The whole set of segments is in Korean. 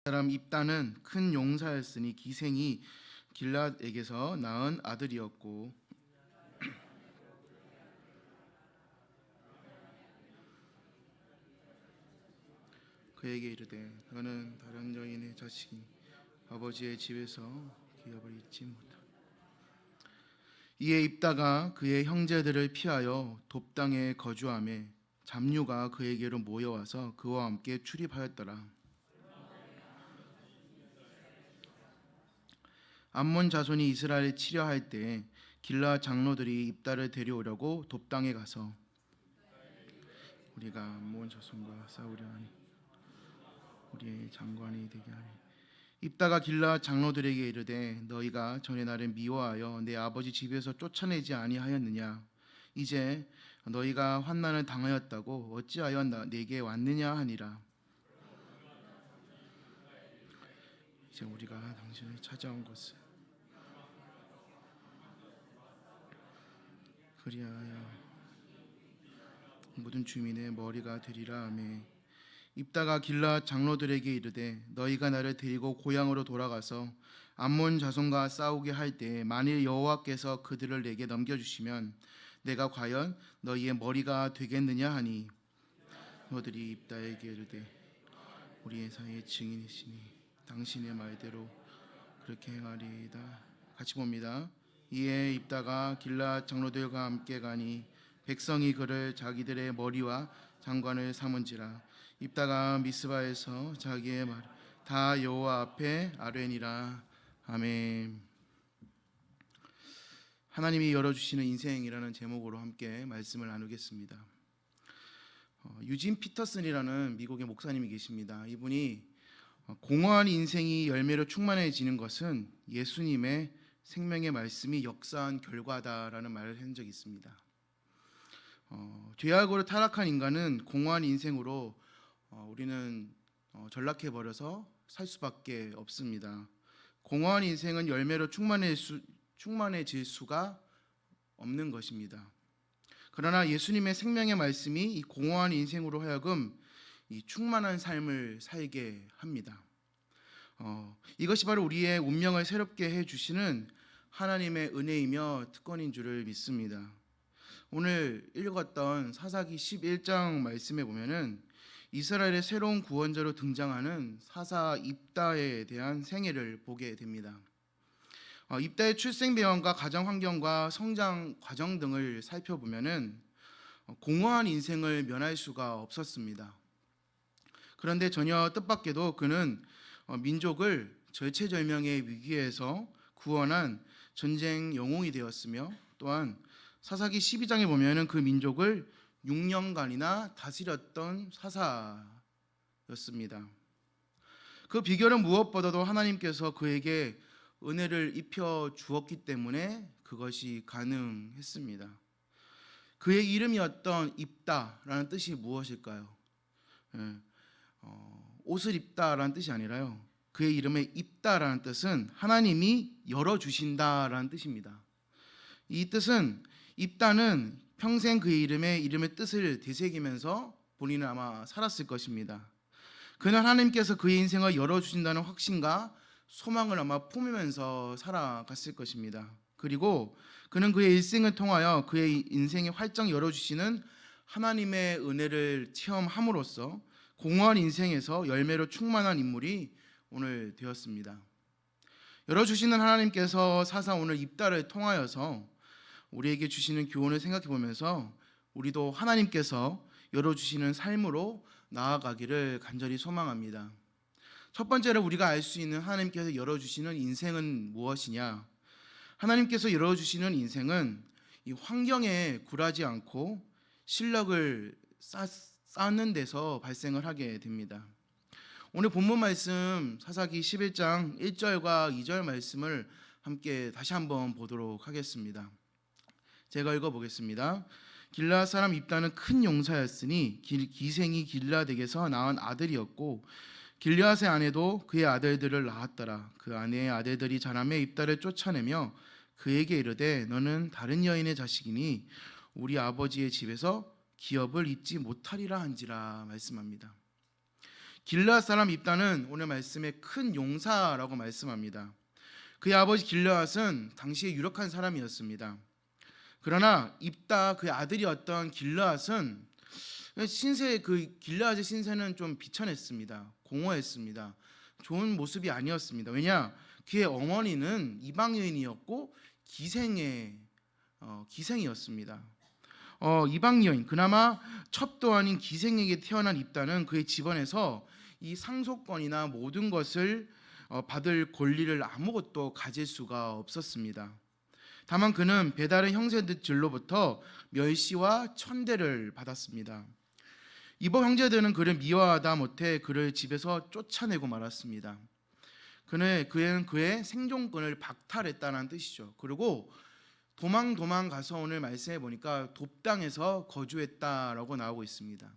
사람 입다는 큰 용사였으니 기생이 길랏에게서 낳은 아들이었고 그에게 이르되 너는 다른 여인의 자식이니 아버지의 집에서 기업을 잊지 못하라. 이에 입다가 그의 형제들을 피하여 돕당에 거주하매 잡류가 그에게로 모여와서 그와 함께 출입하였더라. 암몬 자손이 이스라엘을 치려할 때에 길라 장로들이 입다를 데려오려고 돕당에 가서 우리가 암몬 자손과 싸우려 하니 우리의 장관이 되게 하리. 입다가 길라 장로들에게 이르되 너희가 전에 나를 미워하여 내 아버지 집에서 쫓아내지 아니하였느냐? 이제 너희가 환난을 당하였다고 어찌하여 내게 왔느냐 하니라. 이제 우리가 당신을 찾아온 것은 그리하여 모든 주민의 머리가 되리라 하매 입다가 길라 장로들에게 이르되 너희가 나를 데리고 고향으로 돌아가서 암몬 자손과 싸우게 할 때 만일 여호와께서 그들을 내게 넘겨주시면 내가 과연 너희의 머리가 되겠느냐 하니 너들이 입다에게 이르되 우리의 사이의 증인이시니 당신의 말대로 그렇게 행하리이다. 같이 봅니다. 이에 입다가 길라 장로들과 함께 가니 백성이 그를 자기들의 머리와 장관을 삼은지라. 입다가 미스바에서 자기의 말 다 여호와 앞에 아뢰니라. 아멘. 하나님이 열어주시는 인생이라는 제목으로 함께 말씀을 나누겠습니다. 유진 피터슨이라는 미국의 목사님이 계십니다. 이분이 공허한 인생이 열매로 충만해지는 것은 예수님의 생명의 말씀이 역사한 결과다라는 말을 한 적이 있습니다. 죄악으로 타락한 인간은 공허한 인생으로 우리는 전락해 버려서 살 수밖에 없습니다. 공허한 인생은 열매로 충만해질 수가 없는 것입니다. 그러나 예수님의 생명의 말씀이 이 공허한 인생으로 하여금 이 충만한 삶을 살게 합니다. 이것이 바로 우리의 운명을 새롭게 해주시는 하나님의 은혜이며 특권인 줄을 믿습니다. 오늘 읽었던 사사기 11장 말씀에 보면은 이스라엘의 새로운 구원자로 등장하는 사사 입다에 대한 생애를 보게 됩니다. 입다의 출생 배경과 가정 환경과 성장 과정 등을 살펴보면은 공허한 인생을 면할 수가 없었습니다. 그런데 전혀 뜻밖에도 그는 민족을 절체절명의 위기에서 구원한 전쟁 영웅이 되었으며 또한 사사기 12장에 보면은 그 민족을 6년간이나 다스렸던 사사였습니다. 그 비결은 무엇보다도 하나님께서 그에게 은혜를 입혀 주었기 때문에 그것이 가능했습니다. 그의 이름이었던 입다라는 뜻이 무엇일까요? 옷을 입다라는 뜻이 아니라요. 그의 이름의 입다라는 뜻은 하나님이 열어주신다라는 뜻입니다. 이 뜻은 입다는 평생 그의 이름의 뜻을 되새기면서 본인은 아마 살았을 것입니다. 그는 하나님께서 그의 인생을 열어주신다는 확신과 소망을 아마 품으면서 살아갔을 것입니다. 그리고 그는 그의 일생을 통하여 그의 인생에 활짝 열어주시는 하나님의 은혜를 체험함으로써 공허한 인생에서 열매로 충만한 인물이 오늘 되었습니다. 열어주시는 하나님께서 사사 오늘 입다를 통하여서 우리에게 주시는 교훈을 생각해 보면서 우리도 하나님께서 열어주시는 삶으로 나아가기를 간절히 소망합니다. 첫 번째로 우리가 알 수 있는 하나님께서 열어주시는 인생은 무엇이냐? 하나님께서 열어주시는 인생은 이 환경에 굴하지 않고 실력을 쌓는 데서 발생을 하게 됩니다. 오늘 본문 말씀 사사기 11장 1절과 2절 말씀을 함께 다시 한번 보도록 하겠습니다. 제가 읽어보겠습니다. 길라 사람 입다는 큰 용사였으니 기생이 길랏에게서 낳은 아들이었고 길앗의 아내도 그의 아들들을 낳았더라. 그 아내의 아들들이 자라매 입다를 쫓아내며 그에게 이르되 너는 다른 여인의 자식이니 우리 아버지의 집에서 기업을 잊지 못하리라 한지라 말씀합니다. 길르앗 사람 입다는 오늘 말씀에 큰 용사라고 말씀합니다. 그의 아버지 길르앗은 당시에 유력한 사람이었습니다. 그러나 입다 그의 아들이었던 길르앗은 신세, 그 길르앗의 신세는 좀 비천했습니다. 공허했습니다. 좋은 모습이 아니었습니다. 왜냐, 그의 어머니는 이방 여인이었고 기생이었습니다. 이방 여인, 그나마 첩도 아닌 기생에게 태어난 입다는 그의 집안에서 이 상속권이나 모든 것을 받을 권리를 아무것도 가질 수가 없었습니다. 다만 그는 배다른 형제들로부터 멸시와 천대를 받았습니다. 이방 형제들은 그를 미워하다 못해 그를 집에서 쫓아내고 말았습니다. 그는 그의 생존권을 박탈했다는 뜻이죠. 그리고 도망 가서 오늘 말씀해 보니까 돕당에서 거주했다라고 나오고 있습니다.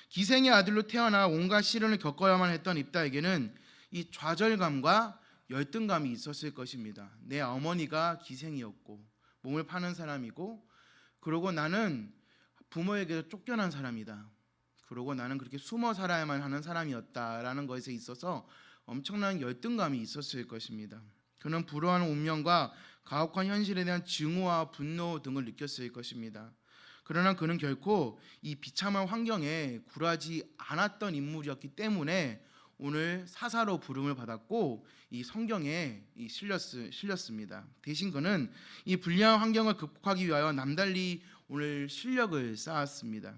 기생의 아들로 태어나 온갖 시련을 겪어야만 했던 입다에게는 이 좌절감과 열등감이 있었을 것입니다. 내 어머니가 기생이었고 몸을 파는 사람이고, 그리고 나는 부모에게서 쫓겨난 사람이다. 그리고 나는 그렇게 숨어 살아야만 하는 사람이었다라는 것에 있어서 엄청난 열등감이 있었을 것입니다. 그는 불우한 운명과 가혹한 현실에 대한 증오와 분노 등을 느꼈을 것입니다. 그러나 그는 결코 이 비참한 환경에 굴하지 않았던 인물이었기 때문에 오늘 사사로 부름을 받았고 이 성경에 실렸습니다. 대신 그는 이 불리한 환경을 극복하기 위하여 남달리 오늘 실력을 쌓았습니다.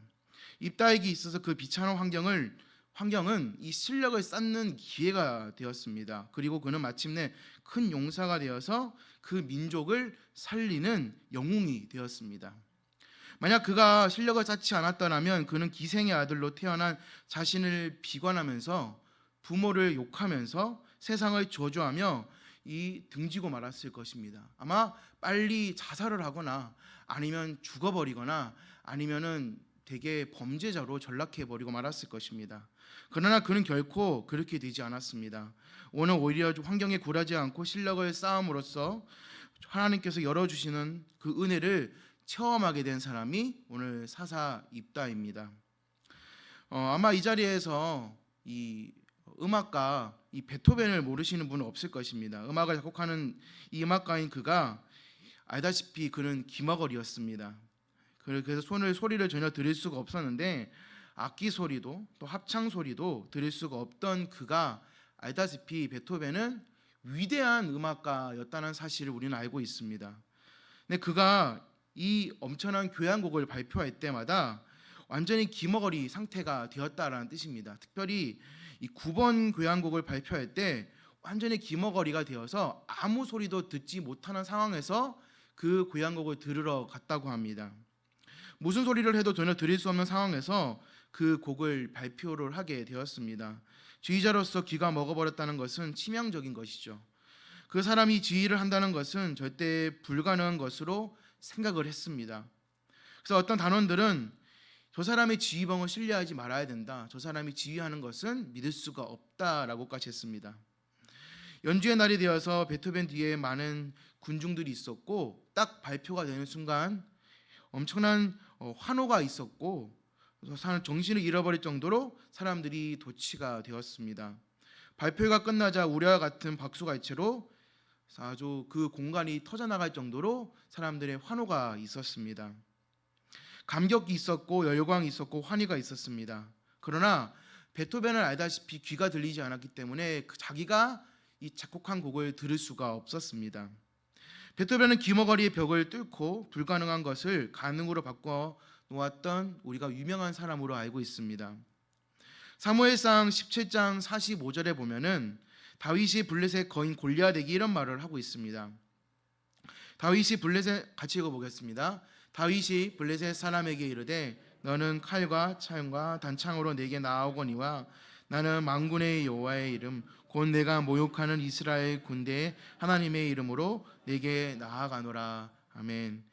입다에게 있어서 그 비참한 환경은 이 실력을 쌓는 기회가 되었습니다. 그리고 그는 마침내 큰 용사가 되어서 그 민족을 살리는 영웅이 되었습니다. 만약 그가 실력을 쌓지 않았더라면 그는 기생의 아들로 태어난 자신을 비관하면서 부모를 욕하면서 세상을 저주하며 이 등지고 말았을 것입니다. 아마 빨리 자살을 하거나 아니면 죽어버리거나 아니면은 되게 범죄자로 전락해버리고 말았을 것입니다. 그러나 그는 결코 그렇게 되지 않았습니다. 오늘 오히려 환경에 굴하지 않고 실력을 쌓음으로써 하나님께서 열어주시는 그 은혜를 체험하게 된 사람이 오늘 사사 입다입니다. 아마 이 자리에서 이 음악가 이 베토벤을 모르시는 분은 없을 것입니다. 음악을 작곡하는 이 음악가인 그가 알다시피 그는 귀머거리였습니다. 그래서 소리를 전혀 들을 수가 없었는데 악기 소리도 또 합창 소리도 들을 수가 없던 그가 알다시피 베토벤은 위대한 음악가였다는 사실을 우리는 알고 있습니다. 근데 그가 이 엄청난 교향곡을 발표할 때마다 완전히 귀머거리 상태가 되었다라는 뜻입니다. 특별히 이 9번 교향곡을 발표할 때 완전히 귀머거리가 되어서 아무 소리도 듣지 못하는 상황에서 그 교향곡을 들으러 갔다고 합니다. 무슨 소리를 해도 전혀 들을 수 없는 상황에서 그 곡을 발표를 하게 되었습니다. 지휘자로서 귀가 먹어버렸다는 것은 치명적인 것이죠. 그 사람이 지휘를 한다는 것은 절대 불가능한 것으로 생각을 했습니다. 그래서 어떤 단원들은 저 사람의 지휘봉을 신뢰하지 말아야 된다. 저 사람이 지휘하는 것은 믿을 수가 없다라고까지 했습니다. 연주의 날이 되어서 베토벤 뒤에 많은 군중들이 있었고 딱 발표가 되는 순간 엄청난 환호가 있었고 정신을 잃어버릴 정도로 사람들이 도취가 되었습니다. 발표가 끝나자 우려와 같은 박수가 일체로 아주 그 공간이 터져나갈 정도로 사람들의 환호가 있었습니다. 감격이 있었고 열광이 있었고 환희가 있었습니다. 그러나 베토벤을 알다시피 귀가 들리지 않았기 때문에 자기가 이 작곡한 곡을 들을 수가 없었습니다. 베토벤은 귀머거리의 벽을 뚫고 불가능한 것을 가능으로 바꿔 놓았던 우리가 유명한 사람으로 알고 있습니다. 사무엘상 17장 45절에 보면은 다윗이 블레셋 거인 골리앗에게 이런 말을 하고 있습니다. 다윗이 블레셋 같이 읽어보겠습니다. 다윗이 블레셋 사람에게 이르되 너는 칼과 창과 단창으로 내게 나아오거니와 나는 만군의 여호와의 이름 곧 내가 모욕하는 이스라엘 군대의 하나님의 이름으로 내게 나아가노라. 아멘.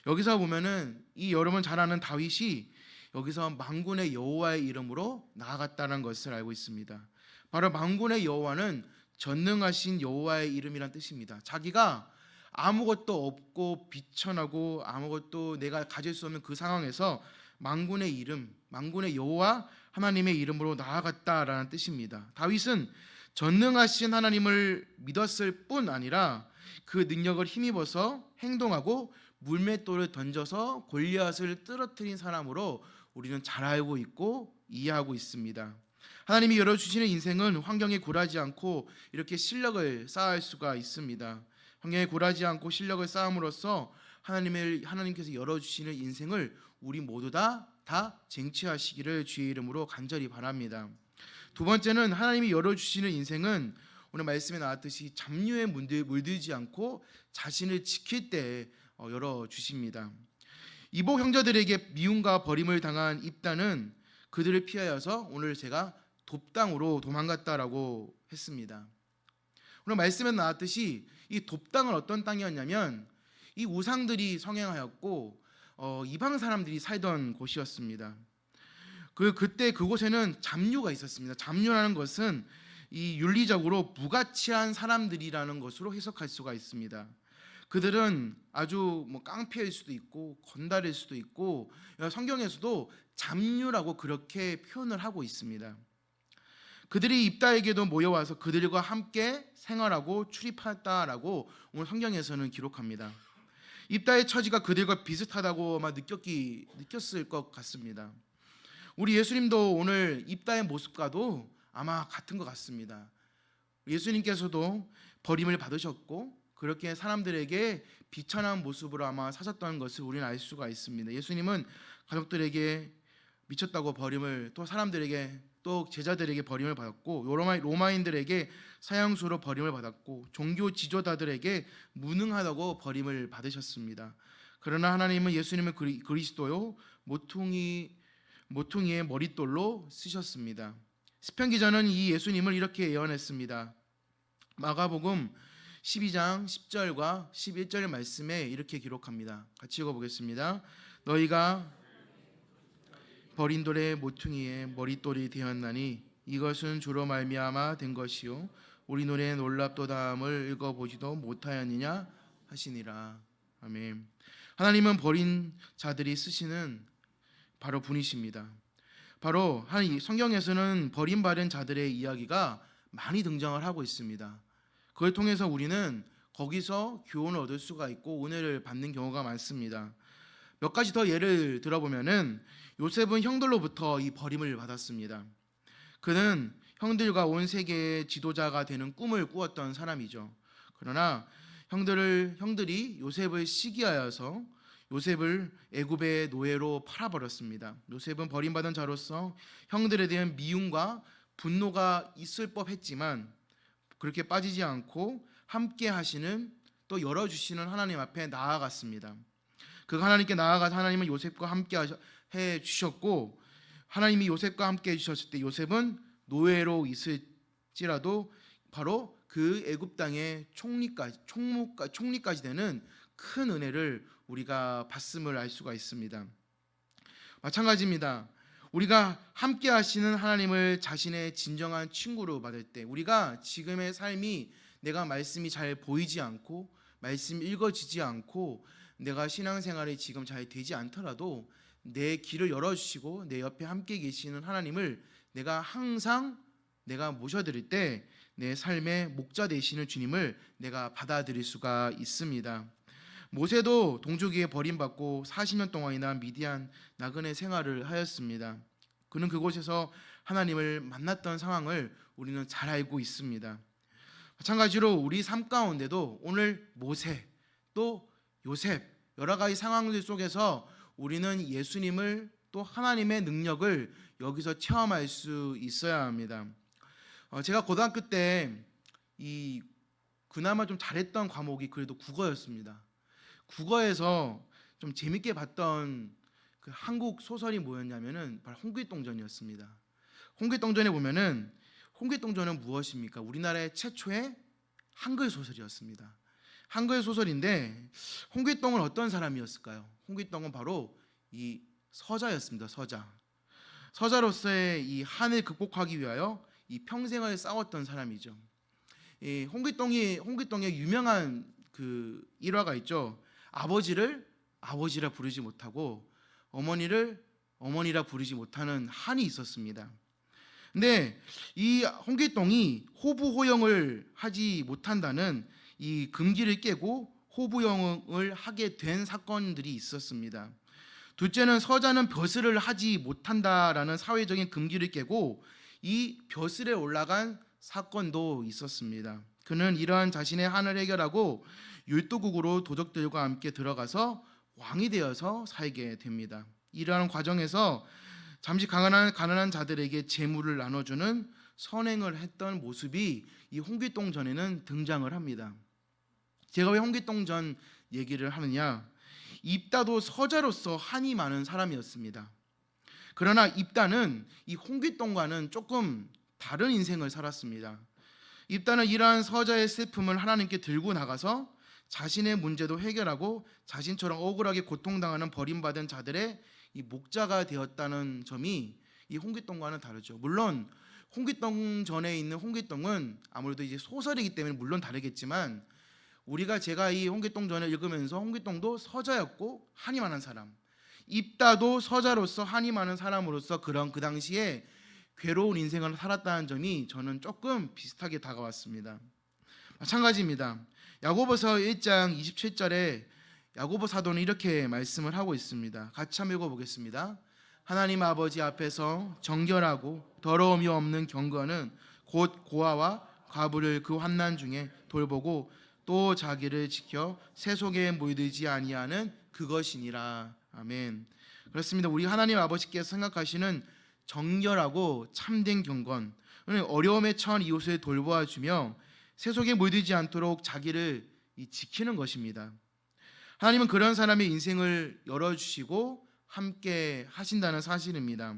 여기서 보면은 이 여러분 잘 아는 다윗이 여기서 만군의 여호와의 이름으로 나아갔다는 것을 알고 있습니다. 바로 만군의 여호와는 전능하신 여호와의 이름이란 뜻입니다. 자기가 아무것도 없고 비천하고 아무것도 내가 가질 수 없는 그 상황에서 만군의 이름, 만군의 여호와 하나님의 이름으로 나아갔다라는 뜻입니다. 다윗은 전능하신 하나님을 믿었을 뿐 아니라 그 능력을 힘입어서 행동하고 물맷돌을 던져서 골리앗을 쓰러뜨린 사람으로 우리는 잘 알고 있고 이해하고 있습니다. 하나님이 열어주시는 인생은 환경에 굴하지 않고 이렇게 실력을 쌓을 수가 있습니다. 환경에 굴하지 않고 실력을 쌓음으로써 하나님께서 열어주시는 인생을 우리 모두 다 쟁취하시기를 주의 이름으로 간절히 바랍니다. 두 번째는 하나님이 열어주시는 인생은 오늘 말씀에 나왔듯이 잡류에 물들지 않고 자신을 지킬 때 열어주십니다. 이복 형제들에게 미움과 버림을 당한 입다는 그들을 피하여서 오늘 제가 돕당으로 도망갔다라고 했습니다. 오늘 말씀에 나왔듯이 이 돕당은 어떤 땅이었냐면 이 우상들이 성행하였고 이방 사람들이 살던 곳이었습니다. 그때 그곳에는 잡류가 있었습니다. 잡류라는 것은 이 윤리적으로 무가치한 사람들이라는 것으로 해석할 수가 있습니다. 그들은 아주 깡패일 수도 있고 건달일 수도 있고 성경에서도 잡류라고 그렇게 표현을 하고 있습니다. 그들이 입다에게도 모여와서 그들과 함께 생활하고 출입했다라고 오늘 성경에서는 기록합니다. 입다의 처지가 그들과 비슷하다고 느꼈을 것 같습니다. 우리 예수님도 오늘 입다의 모습과도 아마 같은 것 같습니다. 예수님께서도 버림을 받으셨고 그렇게 사람들에게 비천한 모습으로 아마 사셨던 것을 우리는 알 수가 있습니다. 예수님은 가족들에게 미쳤다고 버림을, 또 사람들에게, 또 제자들에게 버림을 받았고, 로마인들에게 사형수로 버림을 받았고, 종교 지도자들에게 무능하다고 버림을 받으셨습니다. 그러나 하나님은 예수님을 그리스도요 모퉁이의 머릿돌로 쓰셨습니다. 시편 기자는 이 예수님을 이렇게 예언했습니다. 마가복음 12장 10절과 11절 말씀에 이렇게 기록합니다. 같이 읽어보겠습니다. 너희가 버린 돌의 모퉁이에 머릿돌이 되었나니 이것은 주로 말미암아 된 것이요 우리 눈에 놀랍도다함을 읽어보지도 못하였느냐 하시니라. 아멘. 하나님은 버린 자들이 쓰시는 바로 분이십니다. 바로 성경에서는 버림받은 자들의 이야기가 많이 등장을 하고 있습니다. 그걸 통해서 우리는 거기서 교훈을 얻을 수가 있고 은혜를 받는 경우가 많습니다. 몇 가지 더 예를 들어보면은 요셉은 형들로부터 이 버림을 받았습니다. 그는 형들과 온 세계의 지도자가 되는 꿈을 꾸었던 사람이죠. 그러나 형들이 요셉을 시기하여서 요셉을 애굽의 노예로 팔아버렸습니다. 요셉은 버림받은 자로서 형들에 대한 미움과 분노가 있을 법했지만 그렇게 빠지지 않고 함께 하시는, 또 열어주시는 하나님 앞에 나아갔습니다. 그 하나님께 나아가서 하나님은 요셉과 함께 해 주셨고, 하나님이 요셉과 함께 해 주셨을 때 요셉은 노예로 있을지라도 바로 그 애굽 땅의 총리까지 되는 큰 은혜를 우리가 받음을 알 수가 있습니다. 마찬가지입니다. 우리가 함께 하시는 하나님을 자신의 진정한 친구로 받을 때, 우리가 지금의 삶이 내가 말씀이 잘 보이지 않고 말씀이 읽어지지 않고 내가 신앙생활이 지금 잘 되지 않더라도 내 길을 열어주시고 내 옆에 함께 계시는 하나님을 내가 모셔드릴 때 내 삶의 목자 되시는 주님을 내가 받아들일 수가 있습니다. 모세도 동족에게 버림받고 40년 동안이나 미디안 나그네 생활을 하였습니다. 그는 그곳에서 하나님을 만났던 상황을 우리는 잘 알고 있습니다. 마찬가지로 우리 삶 가운데도 오늘 모세 또 요셉 여러 가지 상황들 속에서 우리는 예수님을 또 하나님의 능력을 여기서 체험할 수 있어야 합니다. 제가 고등학교 때 그나마 좀 잘했던 과목이 그래도 국어였습니다. 국어에서 좀 재밌게 봤던 그 한국 소설이 뭐였냐면은 바로 홍길동전이었습니다. 홍길동전에 보면은 홍길동전은 무엇입니까? 우리나라의 최초의 한글 소설이었습니다. 한글 소설인데 홍길동은 어떤 사람이었을까요? 홍길동은 바로 이 서자였습니다. 서자로서의 이 한을 극복하기 위하여 이 평생을 싸웠던 사람이죠. 이 홍길동의 유명한 그 일화가 있죠. 아버지를 아버지라 부르지 못하고 어머니를 어머니라 부르지 못하는 한이 있었습니다. 근데 이 홍길동이 호부호영을 하지 못한다는 이 금기를 깨고 호부호영을 하게 된 사건들이 있었습니다. 둘째는 서자는 벼슬을 하지 못한다라는 사회적인 금기를 깨고 이 벼슬에 올라간 사건도 있었습니다. 그는 이러한 자신의 한을 해결하고 율도국으로 도적들과 함께 들어가서 왕이 되어서 살게 됩니다. 이러한 과정에서 잠시 가난한 자들에게 재물을 나눠주는 선행을 했던 모습이 이 홍길동전에는 등장을 합니다. 제가 왜 홍길동전 얘기를 하느냐? 입다도 서자로서 한이 많은 사람이었습니다. 그러나 입다는 이 홍길동과는 조금 다른 인생을 살았습니다. 입다는 이러한 서자의 슬픔을 하나님께 들고 나가서 자신의 문제도 해결하고 자신처럼 억울하게 고통당하는 버림받은 자들의 이 목자가 되었다는 점이 이 홍길동과는 다르죠. 물론 홍길동 전에 있는 홍길동은 아무래도 이제 소설이기 때문에 물론 다르겠지만 제가 이 홍길동 전을 읽으면서 홍길동도 서자였고 한이 많은 사람, 입다도 서자로서 한이 많은 사람으로서 그런 그 당시에 괴로운 인생을 살았다는 점이 저는 조금 비슷하게 다가왔습니다. 마찬가지입니다. 야고보서 1장 27절에 야고보 사도는 이렇게 말씀을 하고 있습니다. 같이 한번 읽어보겠습니다. 하나님 아버지 앞에서 정결하고 더러움이 없는 경건은 곧 고아와 과부를 그 환난 중에 돌보고 또 자기를 지켜 세속에 물들지 아니하는 그것이니라. 아멘. 그렇습니다. 우리 하나님 아버지께서 생각하시는 정결하고 참된 경건, 어려움에 처한 이웃을 돌보아주며 세속에 물들지 않도록 자기를 지키는 것입니다. 하나님은 그런 사람의 인생을 열어주시고 함께 하신다는 사실입니다.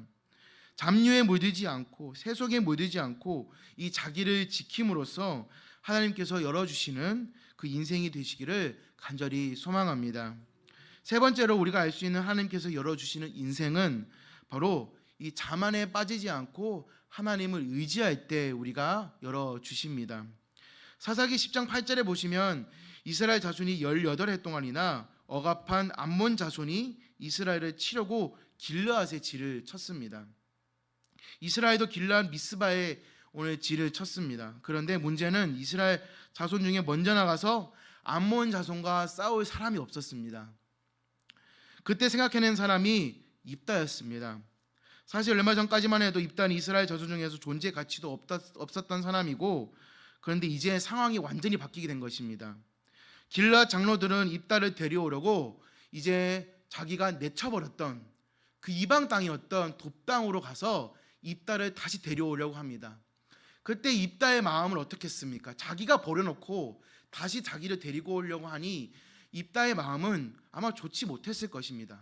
잡류에 물들지 않고 세속에 물들지 않고 이 자기를 지킴으로써 하나님께서 열어주시는 그 인생이 되시기를 간절히 소망합니다. 세 번째로 우리가 알 수 있는 하나님께서 열어주시는 인생은 바로 이 자만에 빠지지 않고 하나님을 의지할 때 우리가 열어주십니다. 사사기 10장 8절에 보시면 이스라엘 자손이 18해 동안이나 억압한 암몬 자손이 이스라엘을 치려고 길르앗에 진을 쳤습니다. 이스라엘도 길르앗 미스바에 오늘 진을 쳤습니다. 그런데 문제는 이스라엘 자손 중에 먼저 나가서 암몬 자손과 싸울 사람이 없었습니다. 그때 생각해낸 사람이 입다였습니다. 사실 얼마 전까지만 해도 입다는 이스라엘 자손 중에서 존재 가치도 없었던 사람이고, 그런데 이제 상황이 완전히 바뀌게 된 것입니다. 길르앗 장로들은 입다를 데려오려고 이제 자기가 내쳐버렸던 그 이방 땅이었던 돕당으로 가서 입다를 다시 데려오려고 합니다. 그때 입다의 마음을 어떻게 했습니까? 자기가 버려놓고 다시 자기를 데리고 오려고 하니 입다의 마음은 아마 좋지 못했을 것입니다.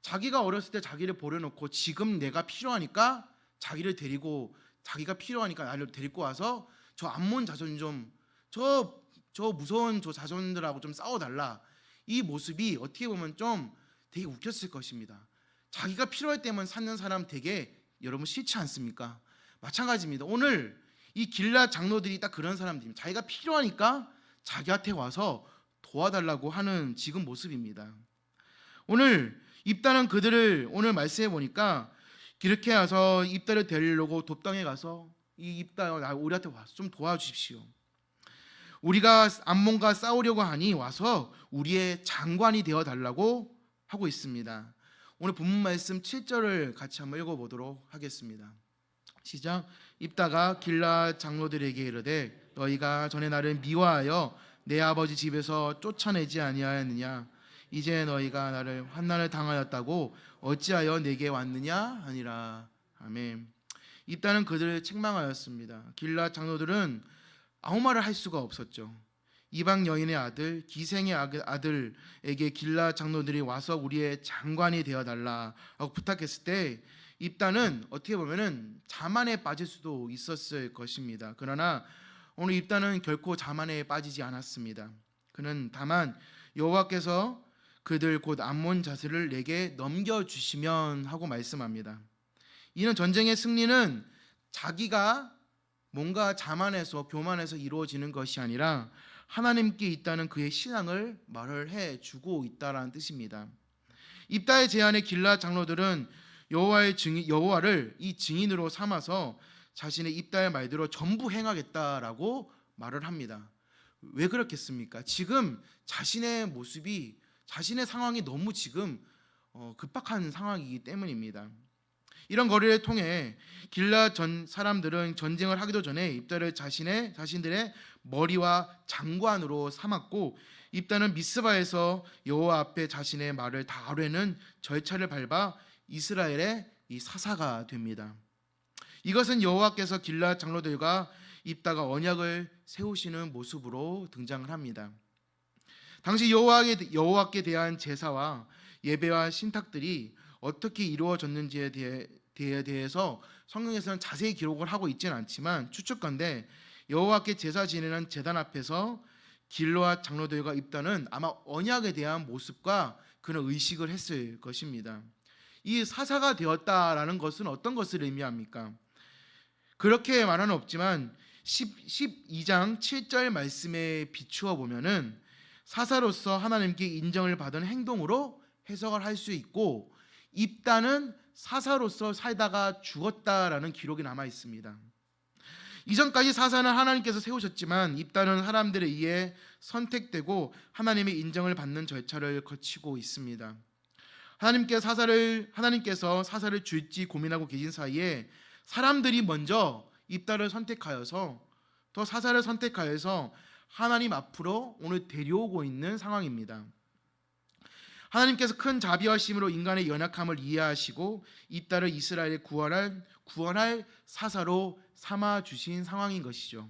자기가 어렸을 때 자기를 버려놓고 지금 내가 필요하니까 자기가 필요하니까 나를 데리고 와서 저 암몬 자손 저 무서운 저 자손들하고 좀 싸워달라. 이 모습이 어떻게 보면 좀 되게 웃겼을 것입니다. 자기가 필요할 때만 찾는 사람 되게 여러분 싫지 않습니까? 마찬가지입니다. 오늘 이 길르앗 장로들이 딱 그런 사람들입니다. 자기가 필요하니까 자기한테 와서 도와달라고 하는 지금 모습입니다. 오늘 입다는 그들을 오늘 말씀해 보니까 이렇게 와서 입다를 데리려고 돕당에 가서 이 입다 우리한테 와서 좀 도와주십시오. 우리가 암몬과 싸우려고 하니 와서 우리의 장관이 되어 달라고 하고 있습니다. 오늘 본문 말씀 7절을 같이 한번 읽어보도록 하겠습니다. 시작. 입다가 길르앗 장로들에게 이르되 너희가 전에 나를 미워하여 내 아버지 집에서 쫓아내지 아니하였느냐? 이제 너희가 나를 환난을 당하였다고 어찌하여 내게 왔느냐 하니라. 아멘. 입다는 그들을 책망하였습니다. 길르앗 장로들은 아무 말을 할 수가 없었죠. 이방 여인의 아들 기생의 아들에게 길르앗 장로들이 와서 우리의 장관이 되어달라고 부탁했을 때 입다는 어떻게 보면은 자만에 빠질 수도 있었을 것입니다. 그러나 오늘 입다는 결코 자만에 빠지지 않았습니다. 그는 다만 여호와께서 그들 곧 암몬 자손을 내게 넘겨주시면 하고 말씀합니다. 이는 전쟁의 승리는 자기가 뭔가 자만해서 교만해서 이루어지는 것이 아니라 하나님께 있다는 그의 신앙을 말을 해주고 있다라는 뜻입니다. 입다의 제안에 길르앗 장로들은 여호와를 이 증인으로 삼아서 자신의 입다의 말대로 전부 행하겠다라고 말을 합니다. 왜 그렇겠습니까? 지금 자신의 모습이, 자신의 상황이 너무 지금 급박한 상황이기 때문입니다. 이런 거리를 통해 길앗 전 사람들은 전쟁을 하기도 전에 입다를 자신들의 머리와 장관으로 삼았고, 입다는 미스바에서 여호와 앞에 자신의 말을 다 아뢰는 절차를 밟아 이스라엘의 이 사사가 됩니다. 이것은 여호와께서 길앗 장로들과 입다가 언약을 세우시는 모습으로 등장을 합니다. 당시 여호와께 대한 제사와 예배와 신탁들이 어떻게 이루어졌는지에 대해서 성경에서는 자세히 기록을 하고 있지는 않지만 추측컨대 여호와께 제사 지내는 제단 앞에서 길앗 장로들과 입다는 아마 언약에 대한 모습과 그런 의식을 했을 것입니다. 이 사사가 되었다라는 것은 어떤 것을 의미합니까? 그렇게 말하는 없지만 12장 7절 말씀에 비추어 보면은 사사로서 하나님께 인정을 받은 행동으로 해석을 할 수 있고, 입다는 사사로서 살다가 죽었다라는 기록이 남아 있습니다. 이전까지 사사는 하나님께서 세우셨지만 입다는 사람들에 의해 선택되고 하나님의 인정을 받는 절차를 거치고 있습니다. 하나님께서 사사를 줄지 고민하고 계신 사이에 사람들이 먼저 입다를 선택하여서 또 사사를 선택하여서 하나님 앞으로 오늘 데려오고 있는 상황입니다. 하나님께서 큰 자비하심으로 인간의 연약함을 이해하시고 입다를 이스라엘에 구원할 사사로 삼아 주신 상황인 것이죠.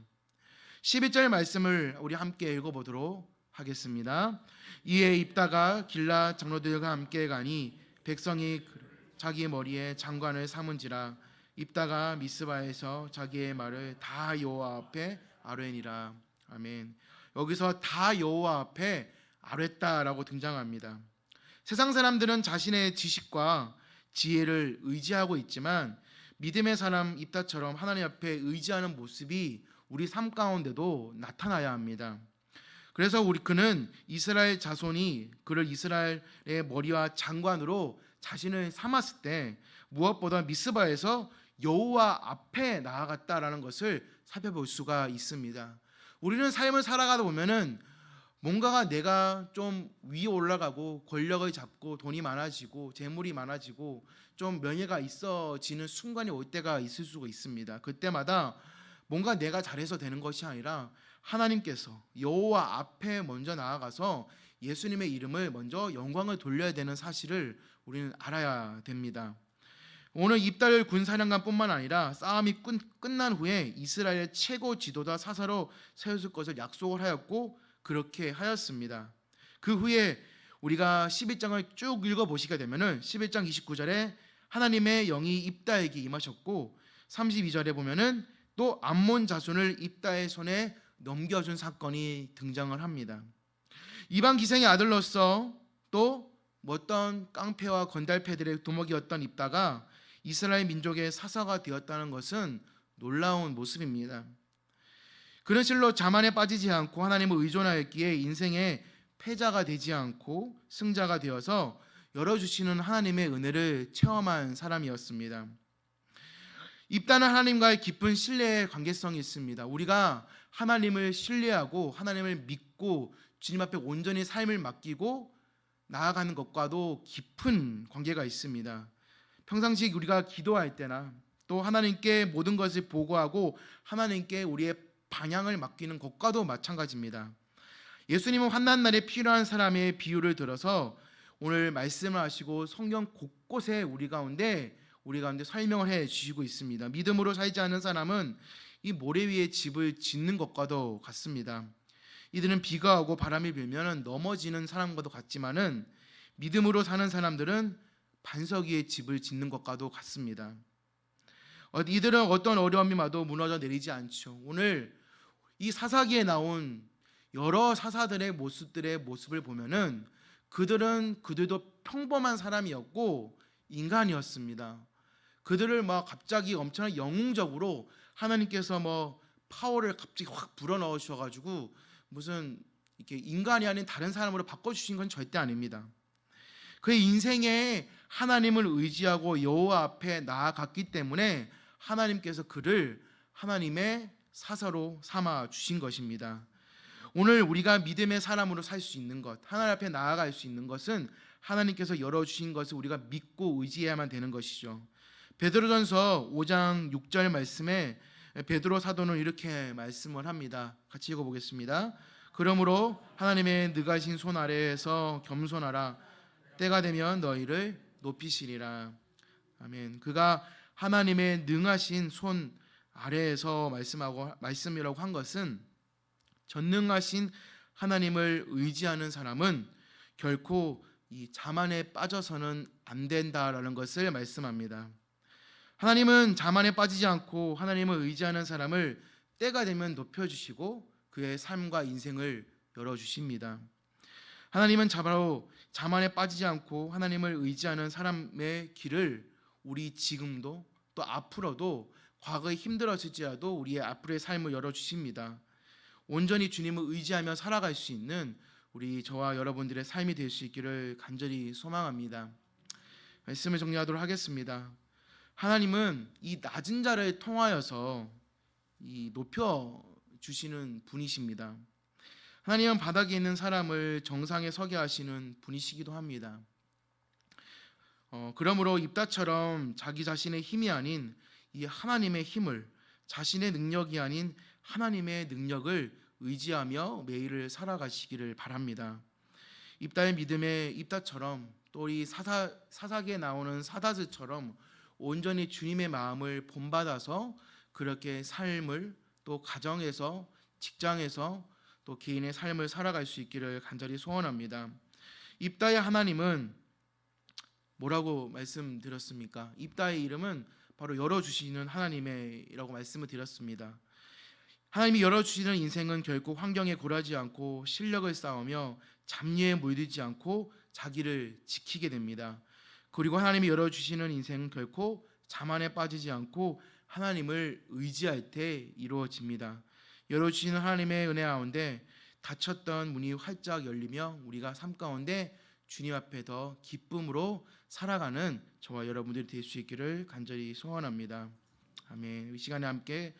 11절 말씀을 우리 함께 읽어보도록 하겠습니다. 이에 입다가 길앗 장로들과 함께 가니 백성이 자기의 머리에 장관을 삼은지라. 입다가 미스바에서 자기의 말을 다 여호와 앞에 아뢰니라. 아멘. 여기서 다 여호와 앞에 아뢰다라고 등장합니다. 세상 사람들은 자신의 지식과 지혜를 의지하고 있지만 믿음의 사람 입다처럼 하나님 앞에 의지하는 모습이 우리 삶 가운데도 나타나야 합니다. 그래서 그는 이스라엘 자손이 그를 이스라엘의 머리와 장관으로 자신을 삼았을 때 무엇보다 미스바에서 여호와 앞에 나아갔다라는 것을 살펴볼 수가 있습니다. 우리는 삶을 살아가다 보면은 뭔가가 내가 좀 위에 올라가고 권력을 잡고 돈이 많아지고 재물이 많아지고 좀 명예가 있어지는 순간이 올 때가 있을 수가 있습니다. 그때마다 뭔가 내가 잘해서 되는 것이 아니라 하나님께서 여호와 앞에 먼저 나아가서 예수님의 이름을 먼저 영광을 돌려야 되는 사실을 우리는 알아야 됩니다. 오늘 입달 군사령관뿐만 아니라 싸움이 끝난 후에 이스라엘의 최고 지도자 사사로 세웠을 것을 약속을 하였고 그렇게 하였습니다. 그 후에 우리가 11장을 쭉 읽어보시게 되면은 11장 29절에 하나님의 영이 입다에게 임하셨고 32절에 보면은 또 암몬 자손을 입다의 손에 넘겨준 사건이 등장을 합니다. 이방 기생의 아들로서 또 어떤 깡패와 건달패들의 두목이었던 입다가 이스라엘 민족의 사사가 되었다는 것은 놀라운 모습입니다. 그는 실로 자만에 빠지지 않고 하나님을 의존하였기에 인생의 패자가 되지 않고 승자가 되어서 열어주시는 하나님의 은혜를 체험한 사람이었습니다. 입다는 하나님과의 깊은 신뢰의 관계성이 있습니다. 우리가 하나님을 신뢰하고 하나님을 믿고 주님 앞에 온전히 삶을 맡기고 나아가는 것과도 깊은 관계가 있습니다. 평상시 우리가 기도할 때나 또 하나님께 모든 것을 보고하고 하나님께 우리의 방향을 맡기는 것과도 마찬가지입니다. 예수님은 환난 날에 필요한 사람의 비유를 들어서 오늘 말씀을 하시고 성경 곳곳에 우리 가운데 설명을 해 주시고 있습니다. 믿음으로 살지 않는 사람은 이 모래 위에 집을 짓는 것과도 같습니다. 이들은 비가 오고 바람이 불면 넘어지는 사람과도 같지만은 믿음으로 사는 사람들은 반석 위에 집을 짓는 것과도 같습니다. 이들은 어떤 어려움이 와도 무너져 내리지 않죠. 오늘 이 사사기에 나온 여러 사사들의 모습을 보면은 그들도 평범한 사람이었고 인간이었습니다. 그들을 갑자기 엄청난 영웅적으로 하나님께서 파워를 갑자기 확 불어넣어 주셔가지고 무슨 이렇게 인간이 아닌 다른 사람으로 바꿔주신 건 절대 아닙니다. 그의 인생에 하나님을 의지하고 여호와 앞에 나아갔기 때문에 하나님께서 그를 하나님의 사사로 삼아 주신 것입니다. 오늘 우리가 믿음의 사람으로 살 수 있는 것, 하나님 앞에 나아갈 수 있는 것은 하나님께서 열어주신 것을 우리가 믿고 의지해야만 되는 것이죠. 베드로전서 5장 6절 말씀에 베드로 사도는 이렇게 말씀을 합니다. 같이 읽어보겠습니다. 그러므로 하나님의 능하신 손 아래에서 겸손하라. 때가 되면 너희를 높이시리라. 아멘. 그가 하나님의 능하신 손 아래에서 말씀이라고 한 것은 전능하신 하나님을 의지하는 사람은 결코 이 자만에 빠져서는 안 된다라는 것을 말씀합니다. 하나님은 자만에 빠지지 않고 하나님을 의지하는 사람을 때가 되면 높여주시고 그의 삶과 인생을 열어주십니다. 하나님은 바로 자만에 빠지지 않고 하나님을 의지하는 사람의 길을 우리 지금도 또 앞으로도 과거에 힘들었을지라도 우리의 앞으로의 삶을 열어주십니다. 온전히 주님을 의지하며 살아갈 수 있는 우리 저와 여러분들의 삶이 될 수 있기를 간절히 소망합니다. 말씀을 정리하도록 하겠습니다. 하나님은 이 낮은 자를 통하여서 높여 주시는 분이십니다. 하나님은 바닥에 있는 사람을 정상에 서게 하시는 분이시기도 합니다. 그러므로 입다처럼 자기 자신의 힘이 아닌 이 하나님의 힘을, 자신의 능력이 아닌 하나님의 능력을 의지하며 매일을 살아가시기를 바랍니다. 입다의 믿음에 입다처럼 또 이 사사기에 나오는 사다즈처럼 온전히 주님의 마음을 본받아서 그렇게 삶을 또 가정에서, 직장에서 또 개인의 삶을 살아갈 수 있기를 간절히 소원합니다. 입다의 하나님은 뭐라고 말씀드렸습니까? 입다의 이름은 바로 열어주시는 하나님이라고 말씀을 드렸습니다. 하나님이 열어주시는 인생은 결코 환경에 굴하지 않고 실력을 쌓으며 잡리에 물들지 않고 자기를 지키게 됩니다. 그리고 하나님이 열어주시는 인생은 결코 자만에 빠지지 않고 하나님을 의지할 때 이루어집니다. 열어주시는 하나님의 은혜 가운데 닫혔던 문이 활짝 열리며 우리가 삶 가운데 주님 앞에 더 기쁨으로 살아가는 저와 여러분들이 될 수 있기를 간절히 소원합니다. 아멘. 이 시간에 함께